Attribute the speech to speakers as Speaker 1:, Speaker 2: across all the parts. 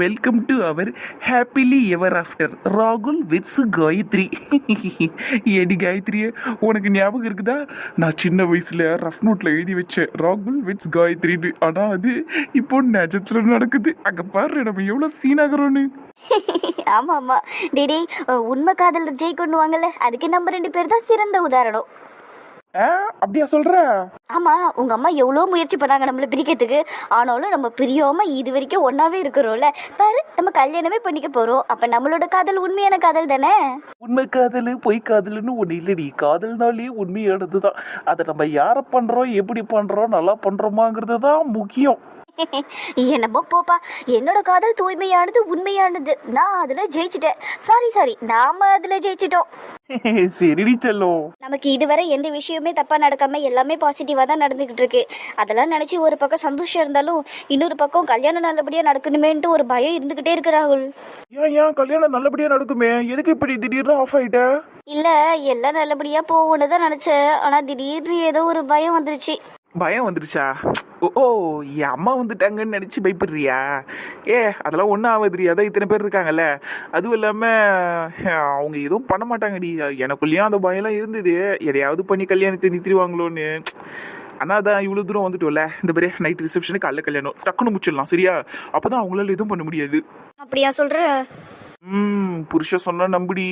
Speaker 1: Welcome to our happily ever after ராகுல் weds Gayatri. ஏடி காயத்ரியே, உனக்கு ஞாபகம் இருக்குதா? நான் சின்ன வயசுல ரஃப் நோட்ல எழுதி வச்சேன் ராகுல் வித்ஸ் காயத்ரின்னு. ஆனா அது இப்போ நிஜத்துல நடக்குது. அங்க பாரு நம்ம எவ்வளவு சீனாகிறோன்னு.
Speaker 2: ஆமா ஆமா டிடி, உண்மை காதல் ஜெயிக்கொண்டுவாங்கல்ல, அதுக்கு நம்ம 2 பேர் தான் சிறந்த உதாரணம்.
Speaker 1: அப்படியா சொல்ற?
Speaker 2: ஆமா, உங்க அம்மா எவ்வளோ முயற்சி பண்ணாங்க நம்மள பிரிக்கிறதுக்கு. ஆனாலும் நம்ம பிரியாம இது வரைக்கும் ஒன்னாவே இருக்கிறோம்ல. பாரு, நம்ம கல்யாணமே பண்ணிக்க போறோம். அப்ப நம்மளோட காதல் உண்மையான காதல் தானே?
Speaker 1: உண்மை காதல் பொய் காதல்னு ஒண்ணு இல்லடி. காதல்னாலே உண்மையானதுதான். அதை நம்ம யார பண்றோம், எப்படி பண்றோம், நல்லா பண்றோமாங்கிறது தான் முக்கியம்.
Speaker 2: என்னமோ போப்பா, என்னோட காதல் தூய்மையானது, உண்மையானது. நான் அதுல ஜெயிச்சிட்டேன். சாரி, நாம அதுல ஜெயிச்சிட்டோம்.
Speaker 1: சரிடி செல்லம்.
Speaker 2: நமக்கு இதுவரை எந்த விஷயமே தப்பா நடக்காம எல்லாமே பாசிட்டிவா தான் நடந்துகிட்டு இருக்கு. அதெல்லாம் நினைச்சு ஒரு பக்கம் சந்தோஷம் இருந்தாலும் இன்னொரு பக்கம் கல்யாணம் நல்லபடியா நடக்கணுமேன்ட்டு ஒரு பயம் இருந்துகிட்டே இருக்கு ராகுல்.
Speaker 1: ஏன் கல்யாணம் நல்லபடியா நடக்குமே, எதுக்கு இப்படி திடீர்னு ஆஃப் ஆயிட்ட?
Speaker 2: இல்ல, எல்லாம் நல்லபடியா போகும்னு தான் நினைச்சேன். ஆனா திடீர்னு ஏதோ ஒரு பயம் வந்துருச்சு.
Speaker 1: பயம் வந்துருச்சா? ஓ, என் அம்மா வந்துட்டாங்கன்னு நினச்சி பயப்படுறியா? அதெல்லாம் ஒன்றும் ஆகுதுரி. அதான் இத்தனை பேர் இருக்காங்கல்ல. அதுவும் இல்லாமல் அவங்க எதுவும் பண்ண மாட்டாங்கடி. எனக்குள்ளேயும் அந்த பயம்லாம் இருந்தது, எதையாவது பண்ணி கல்யாணத்தை நிறுத்திடுவாங்களோன்னு. ஆனால் தான் இவ்வளோ தூரம் வந்துட்டோம்ல. இந்த மாதிரி நைட் ரிசப்ஷனுக்கு காலைல கல்யாணம் டக்குன்னு முடிச்சிடலாம், சரியா? அப்போ தான் அவங்களால எதுவும் பண்ண முடியாது.
Speaker 2: அப்படியா சொல்ற?
Speaker 1: புருஷ சொன்னா நம்புடி.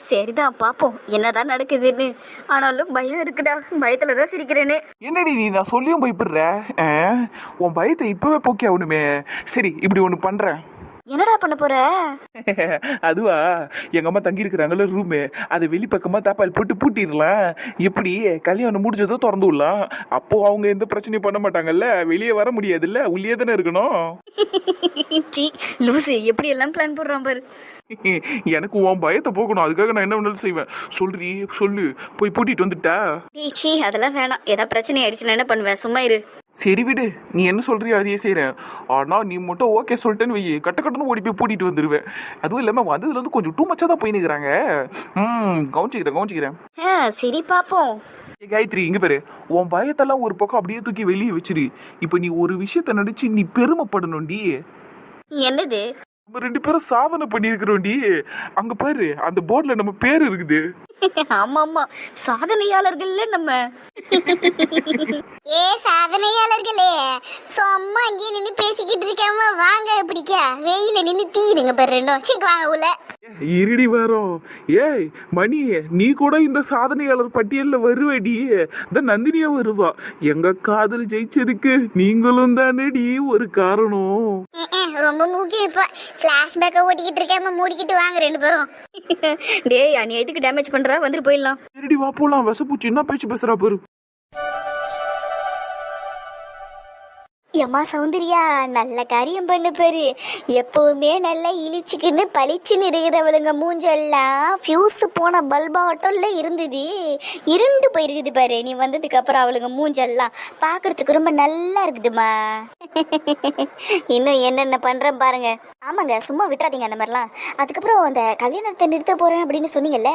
Speaker 2: சரிதான், பாப்போம் என்னதான் நடக்குதுன்னு. ஆனாலும் பயம் இருக்குடா, பயத்துலதான் சிரிக்கிறேன்னு.
Speaker 1: என்னடி நீ, நான் சொல்லியும் பயப்படுற? உன் பயத்தை இப்பவே போக்கி ஆகணுமே. சரி, இப்படி ஒன்று பண்றேன்.
Speaker 2: என்னடா பண்ண போற?
Speaker 1: அதுவா, எங்க அம்மா தங்கி இருக்கிறாங்கல்ல ரூமு, அதை வெளிப்பக்கமா தாப்பால் போட்டு பூட்டிடலாம். எப்படி கல்யாணம் முடிஞ்சதும் திறந்து விடலாம். அப்போ அவங்க எந்த பிரச்சனையும் பண்ண மாட்டாங்கல்ல. வெளியே வர முடியாதுல்ல, உள்ளே தானே இருக்கணும்.
Speaker 2: லூசு, எப்படி எல்லாம் பிளான் போடுறான் பாரு.
Speaker 1: எனக்கு உன் பயத்தை போக்கணும், அதுக்காக நான் என்ன வேணாலும் செய்வேன். சொல்லு, போய் பூட்டிட்டு வந்துட்டா?
Speaker 2: அதெல்லாம் வேணாம். ஏதாவது பிரச்சனை ஆயிடுச்சுன்னா என்ன பண்ணுவேன்? சும்மா இரு.
Speaker 1: சரி விடு, நீ என்ன சொல்றியோ அதையே செய்கிறேன். ஆனால் நீ மட்டும் ஓகே சொல்லிட்டேன்னு வை, கட்டன்னு ஓடி போய் பூட்டிட்டு வந்துடுவேன். அதுவும் இல்லாமல் வந்ததுலேருந்து கொஞ்சம் டூ மச்சாக தான் போய் நிற்கிறாங்க. கவனிச்சிக்கிறேன்.
Speaker 2: சரி பாப்போம்.
Speaker 1: காயத்ரி, இங்கே பேரு, உன் பயத்தெல்லாம் ஒரு பக்கம் அப்படியே தூக்கி வெளியே வச்சிரு. இப்போ நீ ஒரு விஷயத்த நடிச்சு நீ பெருமைப்படணும்டி.
Speaker 2: என்னது?
Speaker 1: நம்ம 2 பேரும் சாதனை பண்ணியிருக்கிறோம்டி. அங்க பாரு, அந்த போர்டுல நம்ம பேர் இருக்குது.
Speaker 2: ஆமா, சாதனையாளர்கள்ல நம்ம. சாதனையாளர்களே, சும்மா அங்கேயே நின்று பேசிக்கிட்டு இருக்காம வாங்க. பிடிக்க வெயில நின்று தீடுங்க பாரு ரெண்டும். சீக்கு வாங்க உள்ள.
Speaker 1: இருடி வரோம். மணி, நீ கூட இந்த சாதனையாளர் பட்டியல்ல வருவடி. இந்த நந்தினியா வருவா. எங்க காதல் ஜெயிச்சதுக்கு நீங்களும் தானடி ஒரு காரணம்.
Speaker 2: ரொம்ப முக்கியம். இப்ப பிளாஷ்பேக்க ஓட்டிக்கிட்டு இருக்காம மூடிக்கிட்டு வாங்க 2 பேரும். டேய், நீ எதுக்கு டேமேஜ் பண்ற? வந்துட்டு போயிடலாம்.
Speaker 1: சரிடி வா போலாம். விசப்பூச்சி என்ன பேச்சு பேசுறா பாரு.
Speaker 2: எம்மா சௌந்தர்யா, நல்ல காரியம் பண்ண பேரு. எப்பவுமே நல்லா இழிச்சுக்குன்னு பளிச்சுன்னு இருக்கிறவளுங்க மூஞ்செல்லாம் ஃபியூஸ் போன பல்பாவட்டம்ல இருந்தது, இருண்டு போயிருக்குது பாரு. நீ வந்ததுக்கு அப்புறம் அவளுங்க மூஞ்செல்லாம் பார்க்கறதுக்கு ரொம்ப நல்லா இருக்குதுமா. இன்னும் என்னென்ன பண்றேன் பாருங்க. ஆமாங்க, சும்மா விட்டுறாதீங்க அந்த மாதிரிலாம். அதுக்கப்புறம் அந்த கல்யாணத்தை நிறுத்த போறேன் அப்படின்னு சொன்னீங்கல்ல,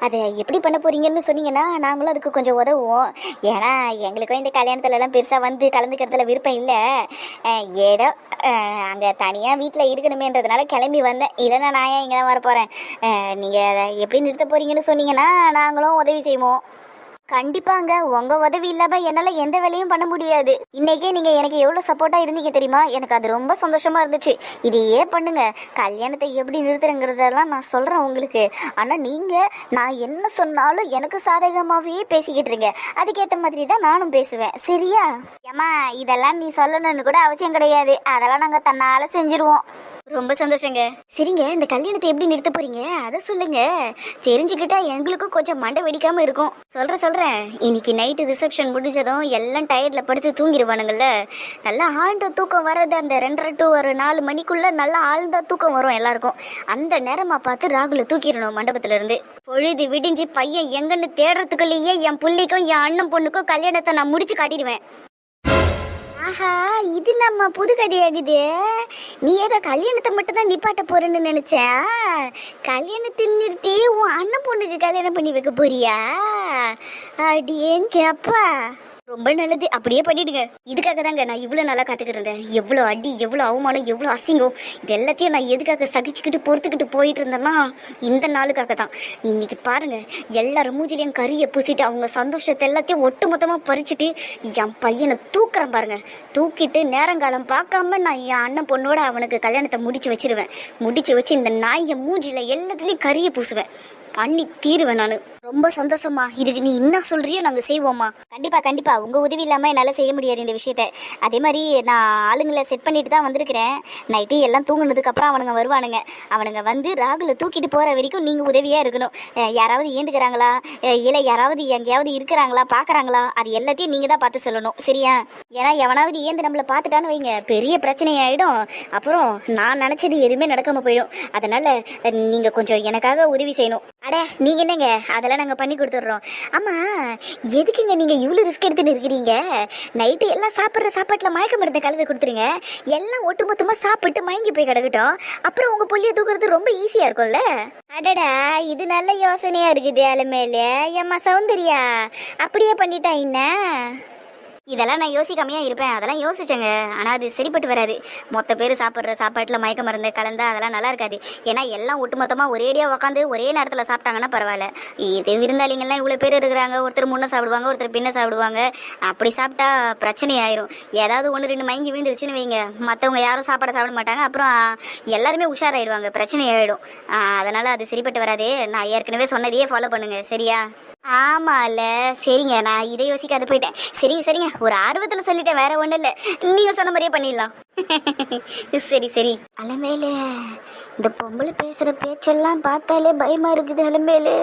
Speaker 2: அதை எப்படி பண்ண போறீங்கன்னு சொன்னீங்கன்னா நாங்களும் அதுக்கு கொஞ்சம் உதவுவோம். ஏன்னா எங்களுக்கும் இந்த கல்யாணத்துல எல்லாம் பெருசா வந்து கலந்துக்கிறதுல விருப்பம் இல்லை. ஏதோ அங்கே தனியாக வீட்டில் இருக்கணுமேன்றதுனால கிளம்பி வந்தேன். இல்லைன்னா நான் ஏன் இங்கே தான் வரப்போகிறேன். நீங்கள் அதை எப்படி நிறுத்த போகிறீங்கன்னு சொன்னீங்கன்னா நாங்களும் உதவி செய்வோம். கண்டிப்பாங்க, உங்கள் உதவி இல்லாமல் என்னால் எந்த வேலையும் பண்ண முடியாது. இன்றைக்கே நீங்கள் எனக்கு எவ்வளோ சப்போர்ட்டாக இருந்தீங்க தெரியுமா? எனக்கு அது ரொம்ப சந்தோஷமாக இருந்துச்சு. இதையே பண்ணுங்க. கல்யாணத்தை எப்படி நிறுத்துறங்கிறதெல்லாம் நான் சொல்கிறேன் உங்களுக்கு. ஆனால் நீங்கள் நான் என்ன சொன்னாலும் எனக்கு சாதகமாகவே பேசிக்கிட்டு இருங்க. அதுக்கேற்ற மாதிரி தான் நானும் பேசுவேன், சரியா? ஏம்மா, இதெல்லாம் நீ சொல்லணும்னு கூட அவசியம் கிடையாது. அதெல்லாம் நாங்கள் தன்னால் செஞ்சுருவோம். ரொம்ப சந்தோஷங்க. சரிங்க, இந்த கல்யாணத்தை எப்படி நிறுத்த போறீங்க அதை சொல்லுங்க. தெரிஞ்சுக்கிட்டா எங்களுக்கும் கொஞ்சம் மண்டை வெடிக்காம இருக்கும். சொல்றேன். இன்னைக்கு நைட்டு ரிசப்ஷன் முடிஞ்சதும் எல்லாம் டயர்ட்ல படுத்து தூங்கிடுவானுங்கல்ல. நல்லா ஆழ்ந்த தூக்கம் வர்றது அந்த 2:30 to 4 மணிக்குள்ள நல்லா ஆழ்ந்த தூக்கம் வரும் எல்லாருக்கும். அந்த நேரமா பார்த்து ராகுல தூக்கிடணும் மண்டபத்துல இருந்து. பொழுது விடிஞ்சு பையன் எங்கன்னு தேடுறதுக்குள்ளேயே என் புள்ளிக்கும் என் அண்ணன் பொண்ணுக்கும் கல்யாணத்தை நான் முடிச்சு காட்டிடுவேன். ஆஹா, இது நம்ம புது கதையாகுது. நீ ஏதோ கல்யாணத்தை மட்டும் தான் நிப்பாட்ட போறேன்னு நினைச்சேன். கல்யாணத்தை நிறுத்தி உன் அண்ணன் பொண்ணுக்கு கல்யாணம் பண்ணி வைக்க போறியா? அடி எங்க அப்பா. ரொம்ப நல்லது, அப்படியே பண்ணிடுங்க. இதுக்காக தாங்க நான் இவ்வளோ நல்லா காத்துக்கிட்டு இருந்தேன். எவ்வளோ அடி, எவ்வளோ அவமானம், எவ்வளோ அசிங்கம், இது எல்லாத்தையும் நான் எதுக்காக சகிச்சுக்கிட்டு பொறுத்துக்கிட்டு போயிட்டு இருந்தேன்னா இந்த நாளுக்காக தான். இன்னைக்கு பாருங்க, எல்லாரும் மூஞ்சிலையும் கறியை பூசிட்டு அவங்க சந்தோஷத்தை எல்லாத்தையும் ஒட்டு மொத்தமாக பறிச்சுட்டு என் பையனை தூக்குறேன் பாருங்க. தூக்கிட்டு நேரங்காலம் பார்க்காம நான் என் அண்ணன் பொண்ணோட அவனுக்கு கல்யாணத்தை முடிச்சு வச்சிருவேன். முடிச்சு வச்சு இந்த நாய்ங்க மூஞ்சில எல்லாத்துலேயும் கறியை பூசுவேன். பண்ணி தீருவேன் நான். ரொம்ப சந்தோஷமா. இதுக்கு நீ என்ன சொல்றியோ நாங்க செய்வோமா. கண்டிப்பா கண்டிப்பா, உங்க உதவி இல்லாம என்னால செய்ய முடியாது இந்த விஷயத்த. அதே மாதிரி நான் ஆளுங்களை செட் பண்ணிட்டு தான் வந்திருக்கிறேன். நைட்டு எல்லாம் தூங்குனதுக்கு அப்புறம் அவனுங்க வருவானுங்க. அவனுங்க வந்து ராகுல தூக்கிட்டு போற வரைக்கும் நீங்க உதவியா இருக்கணும். யாராவது ஏந்துக்கிறாங்களா, இல்லை யாராவது எங்கேயாவது இருக்கிறாங்களா பாக்குறாங்களா, அது எல்லாத்தையும் நீங்க தான் பார்த்து சொல்லணும், சரியா? ஏன்னா எவனாவது ஏந்து நம்மளை பார்த்துட்டான்னு வைங்க, பெரிய பிரச்சனை ஆயிடும். அப்புறம் நான் நினைச்சது எதுவுமே நடக்காம போயிடும். அதனால நீங்க கொஞ்சம் எனக்காக உதவி செய்யணும். அட நீங்க என்னங்க, அதெல்லாம் நாங்க பண்ணி கொடுத்துட்றோம். ஆமா, எதுக்குங்க நீங்க இவ்வளவு ரிஸ்க் எடுத்துன்னு இருக்கிறீங்க? நைட்டு எல்லாம் சாப்பிட்ற சாப்பாட்டுல மயக்க மருந்து கலந்து கொடுத்துருங்க. எல்லாம் ஒட்டு மொத்தமா சாப்பிட்டு மயங்கி போய் கிடக்கட்டும். அப்புறம் உங்க புள்ளிய தூக்குறது ரொம்ப ஈஸியா இருக்கும்ல. அடடா, இது நல்ல யோசனையா இருக்குது. அலமேல ஏம்மா சௌந்தர்யா அப்படியே பண்ணிட்டா என்ன? இதெல்லாம் நான் யோசிக்காமையா இருப்பேன். அதெல்லாம் யோசிச்சேங்க. ஆனால் அது சரிப்பட்டு வராது. மொத்த பேர் சாப்பிட்ற சாப்பாட்டில் மயக்க மருந்து கலந்தா அதெல்லாம் நல்லா இருக்காது. ஏன்னா எல்லாம் ஒட்டுமொத்தமாக ஒரேடியாக உட்காந்து ஒரே நேரத்தில் சாப்பிட்டாங்கன்னா பரவாயில்ல. இது விருந்தாளிங்கெல்லாம் இவ்வளோ பேர் இருக்கிறாங்க. ஒருத்தர் முன்னே சாப்பிடுவாங்க, ஒருத்தர் பின்ன சாப்பிடுவாங்க. அப்படி சாப்பிட்டா பிரச்சனை ஆயிரும். ஏதாவது ஒன்று ரெண்டு மயங்கி விழுந்துருச்சுன்னு வைங்க, மற்றவங்க யாரும் சாப்பாடை சாப்பிட மாட்டாங்க. அப்புறம் எல்லாருமே உஷாராயிடுவாங்க, பிரச்சனை ஆகிடும். அதனால் அது சரிப்பட்டு வராது. நான் ஏற்கனவே சொன்னதையே ஃபாலோ பண்ணுங்க, சரியா? ஆமால, சரிங்க. நான் இதை யோசிக்காத போயிட்டேன். சரிங்க சரிங்க, ஒரு ஆர்வத்தில் சொல்லிட்டேன், வேற ஒன்றும் இல்லை. நீங்க சொன்ன மாதிரியே பண்ணிடலாம். சரி சரி. அலமேலு, இந்த பொம்பளை பேசுற பேச்செல்லாம் பார்த்தாலே பயமா இருக்குது. அலமேலு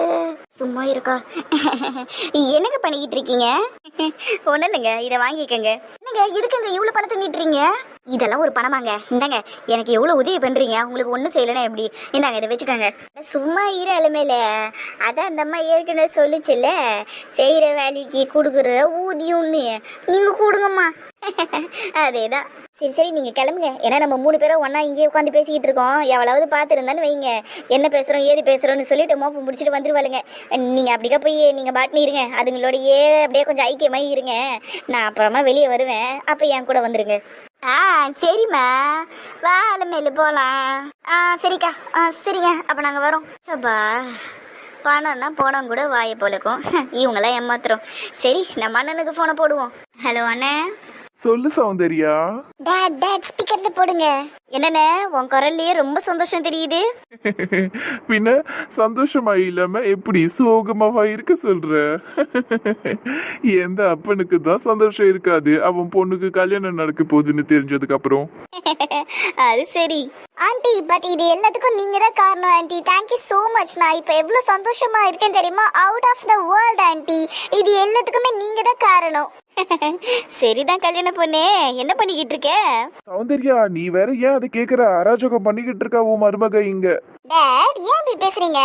Speaker 2: சும்மா இருக்கா? என்னங்க பண்ணிக்கிட்டு இருக்கீங்க? ஒன்றும் இல்லைங்க, இதை வாங்கிக்கங்க. என்னங்க இதுக்குங்க இவ்வளோ பணத்தை நீட்டுறீங்க? இதெல்லாம் ஒரு பணமாங்க? இந்தாங்க, எனக்கு எவ்வளோ உதவி பண்ணுறீங்க, உங்களுக்கு ஒன்றும் செய்யலைன்னா எப்படி? இந்தாங்க, இதை வச்சுக்கோங்க. சும்மா இரு அலமேல, அதான் அந்த அம்மா ஏற்கனவே சொல்லிச்சுல்ல, செய்கிற வேலைக்கு கொடுக்குற ஊதியம்னு, நீங்கள் கொடுங்கம்மா. அதேதான். சரி சரி, நீங்கள் கிளம்புங்க. ஏன்னா நம்ம 3 பேரும் ஒன்றா இங்கேயே உட்காந்து பேசிக்கிட்டு இருக்கோம். எவ்வளவு பார்த்துருந்தான்னு வைங்க, என்ன பேசுகிறோம் ஏது பேசுகிறோன்னு சொல்லிட்டு மோப்பம் முடிச்சுட்டு வந்துருவாளுங்க. நீங்கள் அப்படிக்கா போய் நீங்கள் பாட்டுன்னு இருங்க, அதுங்களோடையே அப்படியே கொஞ்சம் ஐக்கியமாக இருங்க. நான் அப்புறமா வெளியே வருவேன், அப்போ என் கூட வந்துருங்க. சரிம்மா, வா அலமேலு போகலாம். சரிக்கா. சரிங்க, அப்போ நாங்கள் வரோம். சப்பா, பணம்னா போனவங்க கூட வாயை போலக்கும், இவங்களாம் ஏமாத்துறோம். சரி, நம்ம அண்ணனுக்கு ஃபோனை போடுவோம். ஹலோ அண்ணே.
Speaker 1: சொல்லு சௌந்தர்யா.
Speaker 2: டேட் ஸ்பீக்கர்ல போடுங்க. என்னண்ணே, உன் குரல்லையே ரொம்ப சந்தோஷம் தெரியுது.
Speaker 1: பின்ன சந்தோஷமா இல்லாம எப்படி சோகமாவா இருக்க சொல்ற? எந்த அப்பனுக்கு தான் சந்தோஷம் இருக்காது அவன் பொண்ணுக்கு கல்யாணம் நடக்க போகுதுன்னு தெரிஞ்சதுக்கு அப்புறம்?
Speaker 2: அது சரி ஆண்டி, பட் இது எல்லாத்துக்கும் நீங்க தான் காரணம் ஆண்டி. Thank you so much. நான் இப்போ எவ்வளவு சந்தோஷமா இருக்கேன் தெரியுமா? Out of the world aunty. இது எல்லாத்துக்குமே நீங்க தான் காரணம். சரிதான் கல்யாண பொண்ணே, என்ன பண்ணிக்கிட்டு இருக்க?
Speaker 1: சௌந்தர்யா, நீ வேற ஏன் அதை கேக்குற? அராஜகம் பண்ணிக்கிட்டு இருக்கா உன் மருமக இங்க.
Speaker 2: டாட், ஏன் இப்படி பேசுறீங்க?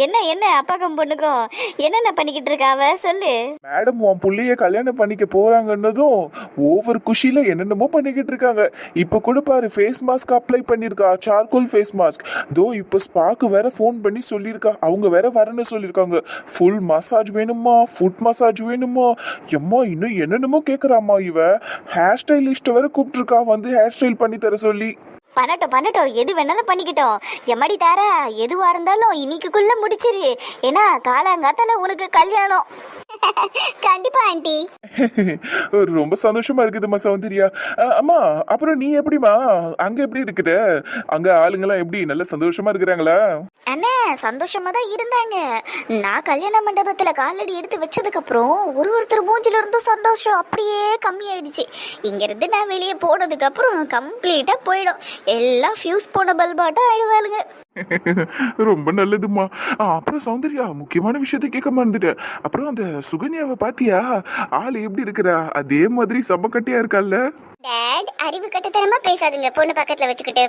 Speaker 2: என்ன என்ன அப்பாக்கும் பொண்ணுக்கும் என்னென்ன பண்ணிக்கிட்டு இருக்கா அவ? சொல்லு.
Speaker 1: மேடம், உன் புள்ளைய கல்யாணம் பண்ணிக்க போறாங்கன்னதும் ஓவர் குஷில என்னென்னமோ பண்ணிக்கிட்டு இருக்காங்க. இப்ப கூட பாரு, ஃபேஸ் மாஸ்க் அப்ளை பண்ணிருக்கா, சார்கோல் ஃபேஸ் மாஸ்க். தோ இப்போ ஸ்பாக்கு வேற ஃபோன் பண்ணி சொல்லியிருக்கா, அவங்க வேற வரணும்னு சொல்லியிருக்காங்க. ஃபுல் மசாஜ் வேணுமா, ஃபுட் மசாஜ் வேணுமா, எம்மா இன்னும் என்னென்னமோ கேட்குறாம்மா. இவ ஹேர் ஸ்டைலிஸ்ட் வேற கூப்பிட்டுருக்கா வந்து ஹேர் ஸ்டைல் பண்ணி தர சொல்லி.
Speaker 2: பண்ணட்டும், எது வேணாலும் பண்ணிக்கிட்டோம். எம்மாடி தாரா, எதுவா இருந்தாலும் இன்னைக்குள்ள முடிச்சிரு. ஏன்னா காலாங்காத்தால உனக்கு கல்யாணம். கண்டிப்பா ஆண்டி.
Speaker 1: ரொம்ப சந்தோஷமா இருக்குதுமா சௌந்தர்யா. அம்மா, அப்புறம் நீ எப்படிமா அங்க எப்படி இருக்கிற? அங்க ஆளுங்கெல்லாம் எப்படி நல்ல சந்தோஷமா இருக்கிறாங்களா?
Speaker 2: அண்ணே, சந்தோஷமா தான் இருந்தாங்க. நான் கல்யாண மண்டபத்துல காலடி எடுத்து வச்சதுக்கு அப்புறம் ஒருத்தர் மூஞ்சில இருந்தும் சந்தோஷம் அப்படியே கம்மியாயிடுச்சு. இங்க இருந்து நான் வெளியே போனதுக்கு அப்புறம் கம்ப்ளீட்டா போயிடும். எல்லாம் ஃபியூஸ் போன பல்பாட்டம் ஆயிடுவாளுங்க.
Speaker 1: ரொம்ப நல்லதுமா. அப்புறம் சௌந்தர்யா, முக்கியமான விஷயத்த கேட்க மறந்துட்டேன். அப்புறம் அந்த சுகன்யாவை பாத்தியா? ஆள் எப்படி இருக்கிறா? அதே மாதிரி சமக்கட்டியா இருக்கால்ல?
Speaker 2: டாட், அறிவு கட்டத்தனமா பேசாதுங்க பொண்ணு பக்கத்துல வச்சுக்கிட்டு.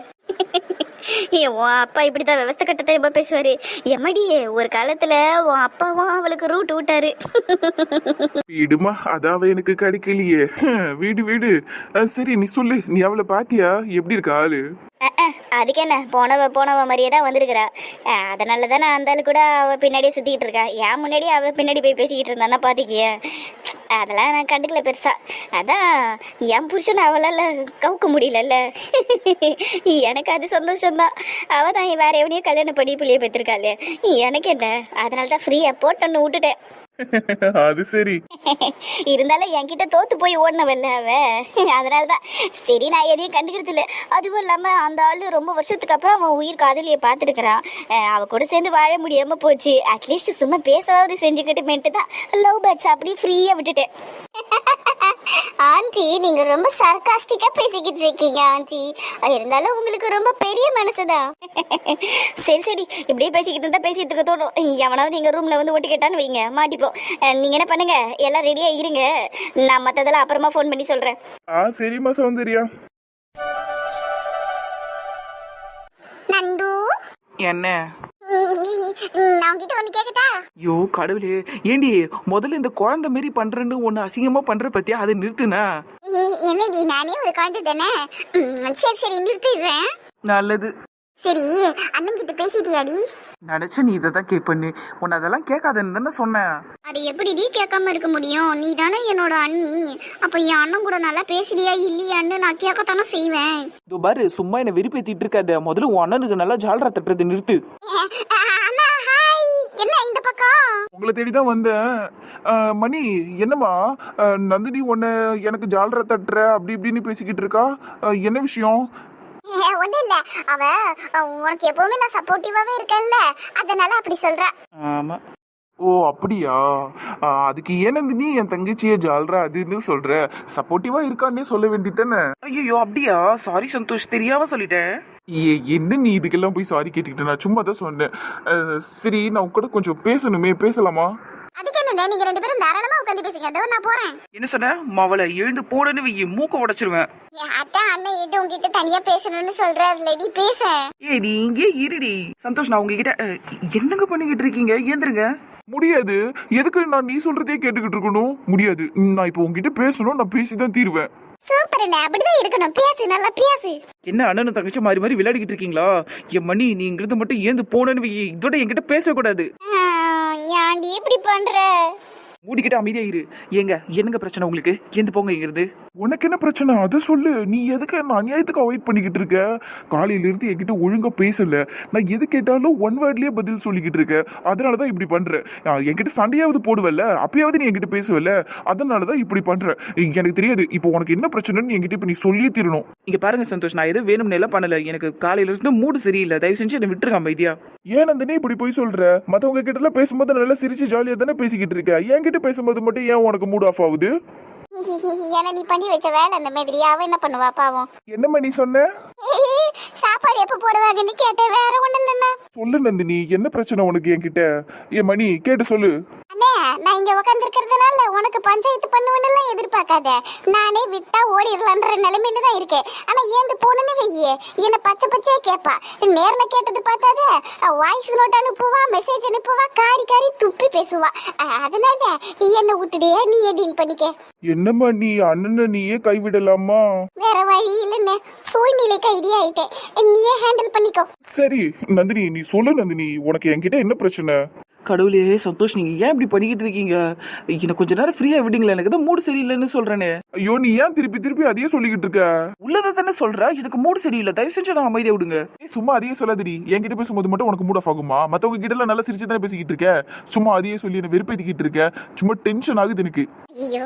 Speaker 2: உன் அப்பா இப்படிதான் விவசாய கட்டத்தனமா பேசுவாரு. எம்மடி, ஒரு காலத்துல உன் அப்பாவும் அவளுக்கு ரூட் விட்டாரு.
Speaker 1: வீடுமா, அதாவ எனக்கு கிடைக்கலையே. வீடு. சரி, நீ சொல்லு, நீ அவளை பாத்தியா? எப்படி இருக்கா ஆளு?
Speaker 2: அதுக்கு என்ன போனவ மாதிரியே தான் வந்திருக்கிறா. அதனால தானே அந்த ஆளு கூட அவள் பின்னாடியே சுற்றிக்கிட்டு இருக்கா. ஏன் முன்னாடி அவள் பின்னாடி போய் பேசிக்கிட்டு இருந்தானா பார்த்துக்கிய. அதெல்லாம் நான் கண்டுக்கல பெருசா. அதான் என் புருஷன் அவளால் கவுக்க முடியலல்ல. எனக்கு அது சந்தோஷம்தான். அவள் தான் வேற எவனையும் கல்யாணம் பண்ணி பிள்ளைய பெற்றிருக்காளே, எனக்கு என்ன. அதனால தான் ஃப்ரீயாக போட்டோன்னு விட்டுட்டேன்.
Speaker 1: அது சரி.
Speaker 2: இருந்தாலும் என்கிட்ட தோத்து போய் ஓடினவல்ல அவ. அதனாலதான் சரி நான் எதையும் கண்டுக்கிறது இல்லை. அதுவும் இல்லாம அந்த ஆளு ரொம்ப வருஷத்துக்கு அப்புறம் அவன் உயிர் காதலியை பார்த்துருக்கிறான். அவ கூட சேர்ந்து வாழ முடியாம போச்சு. அட்லீஸ்ட் சும்மா பேசாவது செஞ்சுக்கிட்டுமேட்டு தான் லவ் பேர்ட்ஸ் அப்படி ஃப்ரீயா விட்டுட்டேன். ஆண்டி நீங்க ரொம்ப சர்காஸ்டிக்கா பேசிக்கிட்டு இருக்கீங்க ஆண்டி. இருந்தாலும் உங்களுக்கு ரொம்ப பெரிய மனசுதான். சரி சரி இப்படியே பேசிக்கிட்டு இருந்தா பேசிட்டு இருக்க தோணும். எவனாவது எங்க ரூம்ல வந்து ஒட்டி கேட்டான்னு வைங்க, மாட்டிப்போம். நீங்க என்ன பண்ணுங்க, எல்லாம் ரெடியா இருங்க. நான் மத்ததெல்லாம் அப்புறமா ஃபோன் பண்ணி சொல்றேன்.
Speaker 1: சரிம்மா சௌந்தர்யா.
Speaker 2: நந்து
Speaker 1: என்ன?
Speaker 2: நான் உங்ககிட்ட ஒண்ணு கேக்கட்டா?
Speaker 1: ஐயோ கடவுளே, ஏண்டி முதல்ல இந்த குழந்தை மாரி பண்றேன்னு ஒண்ணு அசிங்கமா பண்ற பத்தியா, அதை நிறுத்துனா?
Speaker 2: என்னடி நானே ஒரு குழந்தை தானே. சரி சரி நிறுத்திடுறேன்.
Speaker 1: நல்லது.
Speaker 2: சரி அண்ணன் கிட்ட பேசிட்டியாடி?
Speaker 1: நினைச்ச நீ இதை தான் கேட்பண்ணு. உன்னை அதெல்லாம் கேட்காதுன்னு தானே சொன்னேன்.
Speaker 2: அது எப்படிடி கேட்காம இருக்க முடியும்? நீ தானே என்னோட அண்ணி. அப்ப என் அண்ணன் கூட நல்லா பேசுறியா இல்லையான்னு நான் கேட்கத்தானே செய்வேன்.
Speaker 1: இதோ பாரு, சும்மா என்ன வெறுப்பேத்திட்டு இருக்காத. முதல்ல உன் அண்ணனுக்கு நல்லா ஜால்ரா தட்டுறது நிறுத்து.
Speaker 2: அண்ணா ஹாய். என்ன இந்த பக்கம்?
Speaker 1: உங்களை தேடி தான் வந்தேன். மணி என்னம்மா, நந்தினி உன்னை எனக்கு ஜால்ரா தட்டுற அப்படி இப்படின்னு பேசிக்கிட்டு இருக்கா. என்ன விஷயம்?
Speaker 2: ஒன்றும் இல்லை, அவ உனக்கு எப்பவுமே நான் சப்போர்ட்டிவாவே இருக்கேன்ல, அதனால அப்படி சொல்ற.
Speaker 1: ஆமா. ஓ அப்படியா? அதுக்கு ஏன் நந்தினி என் தங்கச்சியை ஜால்ரா அதுன்னு சொல்ற? சப்போர்ட்டிவா இருக்கான்னே சொல்ல வேண்டியதானே? ஐயோ அப்படியா? சாரி சந்தோஷ், தெரியாம சொல்லிட்டேன். என்ன நீ இதுக்கெல்லாம் போய் சாரி கேட்டுக்கிட்ட? நான் சும்மா தான் சொன்னேன். சரி நான் கூட கொஞ்சம் பேசணுமே, பேசலாமா?
Speaker 2: அதுக்கு என்ன, நீங்க ரெண்டு பேரும் தாராளமா உட்காந்து பேசுங்க. அதோ நான் போறேன்.
Speaker 1: என்ன சொன்ன? மவளை எழுந்து போடன்னு வை, மூக்க உடைச்சிருவேன்.
Speaker 2: அதான் அண்ணன் எது உங்ககிட்ட தனியா பேசணும்னு சொல்றாரு. லேடி பேச.
Speaker 1: நீ இங்கே இருடி. சந்தோஷ், நான் உங்ககிட்ட என்னங்க பண்ணிக்கிட்டு இருக்கீங்க? ஏந்திருங்க. முடியாது. எதுக்கு நான் நீ சொல்றதே கேட்டுக்கிட்டு இருக்கணும்? முடியாது. நான் இப்போ உங்ககிட்ட பேசணும், நான் பேசிதான் தீருவேன்.
Speaker 2: சூப்பர் அண்ணா, அப்படிதான் இருக்கணும். பேசு, நல்லா பேசு.
Speaker 1: என்ன அண்ணனும் தங்கச்சி மாறி மாறி விளையாடிக்கிட்டு இருக்கீங்களா? என் மணி, நீ இங்கிருந்து மட்டும் ஏந்து போனன்னு வை. இதோட என்கிட்ட பேசக்கூடாது.
Speaker 2: ஏன்டி இப்படி பண்ற?
Speaker 1: மூடிக்கிட்டு அமைதியா இரு. ஏங்க என்னங்க பிரச்சனை உங்களுக்கு? ஏந்து போங்க இங்கிருந்து. உனக்கு என்ன பிரச்சனை அதை சொல்லு. நீ எதுக்கு என்ன அநியாயத்துக்கு அவாய்ட் பண்ணிக்கிட்டு இருக்க? காலையில இருந்து என்கிட்ட ஒழுங்கா பேசல. நான் எது கேட்டாலும் ஒன் வேர்ட்லயே பதில் சொல்லிக்கிட்டு இருக்க. அதனாலதான் இப்படி பண்ற. என்கிட்ட சண்டையாவது போடுவல்ல, அப்பயாவது நீ என்கிட்ட பேசுவல்ல, அதனாலதான் இப்படி பண்ற. எனக்கு தெரியாது இப்போ உனக்கு என்ன பிரச்சனைன்னு என்கிட்ட இப்ப நீ சொல்லியே தீரணும். இங்க பாருங்க சந்தோஷ், நான் எதுவும் வேணும்னு எல்லாம் பண்ணல. எனக்கு காலையில இருந்து மூடு சரியில்லை. தயவு செஞ்சு என்ன விட்டுருங்க அமைதியா. ஏன் அந்த இப்படி போய் சொல்ற? மத்தவங்க கிட்ட எல்லாம் பேசும்போது நல்லா சிரிச்சு ஜாலியா தானே பேசிக்கிட்டு இருக்க. என்கிட்ட பேசும்போது மட்டும் ஏன் உனக்கு மூட் ஆஃப் ஆகுது?
Speaker 2: ஏன்னா நீ பண்ணி வச்ச வேலை அந்த மாதிரி. அவ என்ன பண்ணுவா பாவம்.
Speaker 1: என்னம்மா நீ சொன்ன?
Speaker 2: சாப்பாடு எப்ப போடுவாங்கன்னு கேட்டேன், வேற ஒண்ணும் இல்லைண்ணா.
Speaker 1: சொல்லு நந்தினி, என்ன பிரச்சனை உனக்கு என்கிட்ட? மணி கேட்டு சொல்லு.
Speaker 2: அண்ணே, நான் இங்க உட்கார்ந்து இருக்கிறதுனால உனக்கு பஞ்சாயத்து பண்ணுவேன்னு எல்லாம் எதிர்பார்க்காத. நானே விட்டா ஓடிடலான்ற நிலைமையில தான் இருக்கேன். ஆனா ஏந்து போனன்னு வையே, என்ன பச்சை பச்சையா கேட்பா. நேர்ல கேட்டது பார்த்தாத வாய்ஸ் நோட் அனுப்புவா, மெசேஜ் அனுப்புவா, காரி காரி துப்பி பேசுவா. அதனால என்ன விட்டுடியே, நீயே டீல் பண்ணிக்க.
Speaker 1: என்னம்மா நீ அண்ணனை நீயே கைவிடலாமா?
Speaker 2: வேற வழி இல்லைன்னு சூழ்நிலை கைதி ஆயிட்டேன். நீயே ஹேண்டில் பண்ணிக்கோ.
Speaker 1: சரி நந்தினி, நீ சொல்லு நந்தினி, உனக்கு என்கிட்ட என்ன பிரச்சனை? கடவுளே சந்தோஷ், நீங்க ஏன் இப்படி பண்ணிக்கிட்டு இருக்கீங்க? எனக்கு கொஞ்ச நேரம் ஃப்ரீயா விடுங்களேன். எனக்கு தான் மூடு சரியில்லைன்னு சொல்றேனே. ஐயோ நீ ஏன் திருப்பி திருப்பி அதையே சொல்லிக்கிட்டு இருக்க? உள்ளதை தானே சொல்ற. இதுக்கு மூடு சரியில்லை, தயவு செஞ்சு நான் அமைதியா விடுங்க. சும்மா அதையே சொல்லாதடி. என்கிட்ட பேசும்போது மட்டும் உனக்கு மூட் ஆஃப் ஆகுமா? மத்தவங்க கிட்ட எல்லாம் நல்லா சிரிச்சு தானே பேசிக்கிட்டு இருக்க. சும்மா அதையே சொல்லி என்ன வெறுப்பேத்திக்கிட்டு இருக்க. சும்மா டென்ஷன் ஆகுது எனக்கு.
Speaker 2: ஐயோ,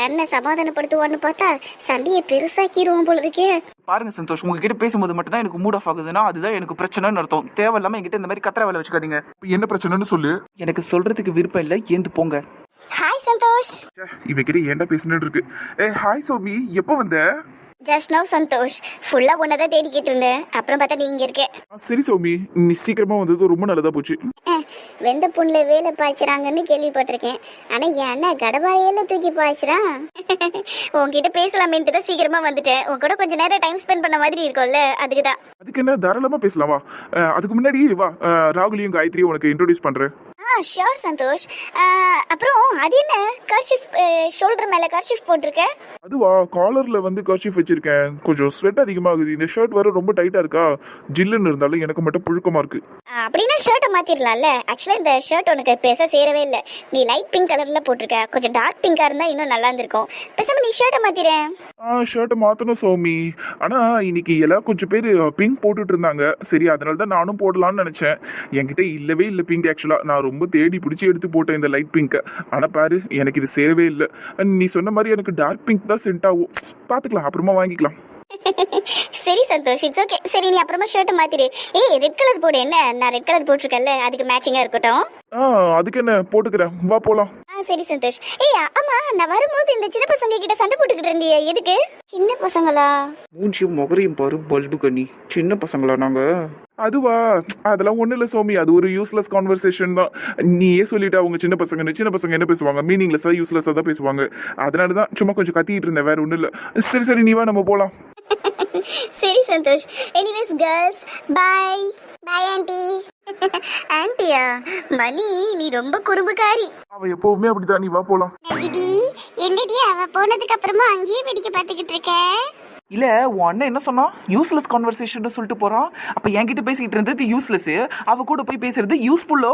Speaker 2: என்ன சமாதானப்படுத்துவான்னு பார்த்தா சண்டையை பெருசாக்கிடுவோம் போல இருக்கே.
Speaker 1: பாருங்க சந்தோஷ், உங்ககிட்ட பேசும்போது மட்டும் தான் எனக்கு மூட் ஆஃப் ஆகுதுன்னா அதுதான் எனக்கு பிரச்சனைன்னு அர்த்தம். தேவையில்லாம என்கிட்ட இந்த மாதிரி கத்திர வேலை வச்சுக்காதீங்க. என்ன பிரச்சனைன்னு சொல்லு. எனக்கு சொல்றதுக்கு விருப்பம் இல்லை, ஏந்து போங்க.
Speaker 2: ஹாய் சந்தோஷ்.
Speaker 1: இவகிட்ட ஏன்டா பேசிட்டு இருக்கு. ஹாய் சோமி, எப்போ வந்த?
Speaker 2: Just no Santhosh. ஃபுல்லா உன்னதான் தேடிக்கிட்டு இருந்தேன். அப்புறம் பார்த்தா நீ இங்க இருக்கே.
Speaker 1: சரி சௌமி, நீ சீக்கிரமா வந்தது ரொம்ப நல்லதா போச்சு.
Speaker 2: வெந்த புண்ணுல வேலை பாய்ச்சறாங்கன்னு கேள்விப்பட்டிருக்கேன். ஆனா என்ன கடவாயில தூக்கி பாய்ச்சறான். உன்கிட்ட பேசலாமேன்ட்டு தான் சீக்கிரமா வந்துட்டேன். உன் கூட கொஞ்ச நேரம் டைம் ஸ்பெண்ட் பண்ண மாதிரி இருக்கும்ல, அதுக்கு தான்.
Speaker 1: அதுக்கு என்ன, தாராளமா பேசலாம் வா. அதுக்கு முன்னாடி வா, ராகுலியும் காயத்ரியும் உனக்கு இன்ட்ரோடியூஸ் பண்றேன்.
Speaker 2: ஷியோர் சந்தோஷ். அப்புறம் அது என்ன கர்ஷிஃப், ஷோல்டர் மேலே கர்ஷிஃப் போட்டிருக்க?
Speaker 1: அதுவா, காலர்ல வந்து கர்ச்சீஃப் வச்சிருக்கேன். கொஞ்சம் ஸ்வெட் அதிகமாகுது. இந்த ஷர்ட் வர ரொம்ப டைட்டா இருக்கா, ஜில்லுன்னு இருந்தாலும் எனக்கு மட்டும் புழுக்கமா இருக்கு.
Speaker 2: அப்படின்னா ஷர்ட்டை மாற்றிடலாம்ல. ஆக்சுவலாக இந்த ஷர்ட் உனக்கு பெருசாக சேரவே இல்லை. நீ லைட் பிங்க் கலரில் போட்டிருக்க, கொஞ்சம் டார்க் பிங்காக இருந்தால் இன்னும் நல்லா இருந்திருக்கும். பேசாம நீ ஷர்ட்டை மாற்றிறேன்.
Speaker 1: ஷர்ட்டை மாற்றணும் சௌமி. ஆனால் இன்னைக்கு எல்லாம் கொஞ்சம் பேர் பிங்க் போட்டுட்டு இருந்தாங்க. சரி, அதனால தான் நானும் போடலாம்னு நினச்சேன். என்கிட்ட இல்லவே இல்லை பிங்க். ஆக்சுவலாக நான் ரொம்ப தேடி பிடிச்சி எடுத்து போட்டேன் இந்த லைட் பிங்க்கை. ஆனால் பாரு, எனக்கு இது சேரவே இல்லை. நீ சொன்ன மாதிரி எனக்கு டார்க் பிங்க் தான் சென்ட் ஆகும். பார்த்துக்கலாம், அப்புறமா வாங்கிக்கலாம்.
Speaker 2: சரி சந்தோஷ், இட்ஸ் ஓகே. சரி, நீ அப்புறமா ஷர்ட்டை மாற்றிடு. ஏய், ரெட் கலர் போடு. என்ன, நான் ரெட் கலர் போட்டிருக்கேன்ல, அதுக்கு மேட்சிங்காக இருக்கட்டும்.
Speaker 1: அதுக்கு என்ன, போட்டுக்கிறேன், வா போகலாம்.
Speaker 2: சரி சந்தோஷ். ஏய் ஆமா, நான் வரும்போது இந்த சின்ன பசங்க கிட்ட சண்டை போட்டுக்கிட்டு இருந்தியே, எதுக்கு? சின்ன பசங்களா?
Speaker 1: மூஞ்சியும் முகரையும் பாரு, பல்பு கண்ணி. சின்ன பசங்களா நாங்க? அதுவா, அதெல்லாம் ஒன்றும் இல்லை சௌமி. அது ஒரு யூஸ்லெஸ் கான்வர்சேஷன் தான். நீயே சொல்லிட்டு அவங்க சின்ன பசங்க. சின்ன பசங்க என்ன பேசுவாங்க? மீனிங்லெஸ்ஸாக யூஸ்லெஸ்ஸாக தான் பேசுவாங்க. அதனால தான் சும்மா கொஞ்சம் கத்திக்கிட்டு இருந்தேன், வேற ஒன்றும் இல்லை. சரி சரி, நீ வா, நம்ம போகலாம்.
Speaker 2: சரி Santhosh. Anyways girls, bye. Bye aunty. ஆண்டியா? மணி, நீ ரொம்ப குறும்புக்காரி.
Speaker 1: அவ எப்பவுமே அப்படிதான். நீ வா போலாம்.
Speaker 2: என்னடி அவ போனதுக்கு அப்புறமா அங்கேயே வேடிக்கை பார்த்துக்கிட்டு இருக்க?
Speaker 1: இல்ல, உன் அண்ணன் என்ன சொன்னா, யூஸ்லெஸ் கான்வர்சேஷன் சொல்லிட்டு போறான். அப்ப என்கிட்ட பேசிக்கிட்டு இருந்தது யூஸ்லெஸ், அவ கூட போய் பேசுறது யூஸ்ஃபுல்லோ.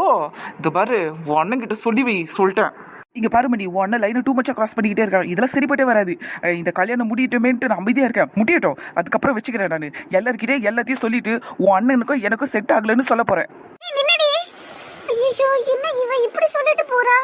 Speaker 1: இந்த பாரு, உன் அண்ணன் கிட்ட சொல்லி வை, சொல்லிட்டேன். இங்க பாரு மணி, உன் அண்ணன் லைனை டூ மச்சா கிராஸ் பண்ணிக்கிட்டே இருக்கான். இதெல்லாம் சரிப்பட்டே வராது. இந்த கல்யாணம் முடியட்டுமேன்ட்டு நான் அமைதியா இருக்கேன். முடியட்டும், அதுக்கப்புறம் வச்சுக்கிறேன். நான் எல்லாருக்கிட்டே எல்லாத்தையும் சொல்லிட்டு உன் அண்ணனுக்கும் எனக்கும் செட் ஆகலன்னு சொல்ல போறேன்.
Speaker 2: ஐயோ, என்ன இவ இப்படி சொல்லிட்டு போறா?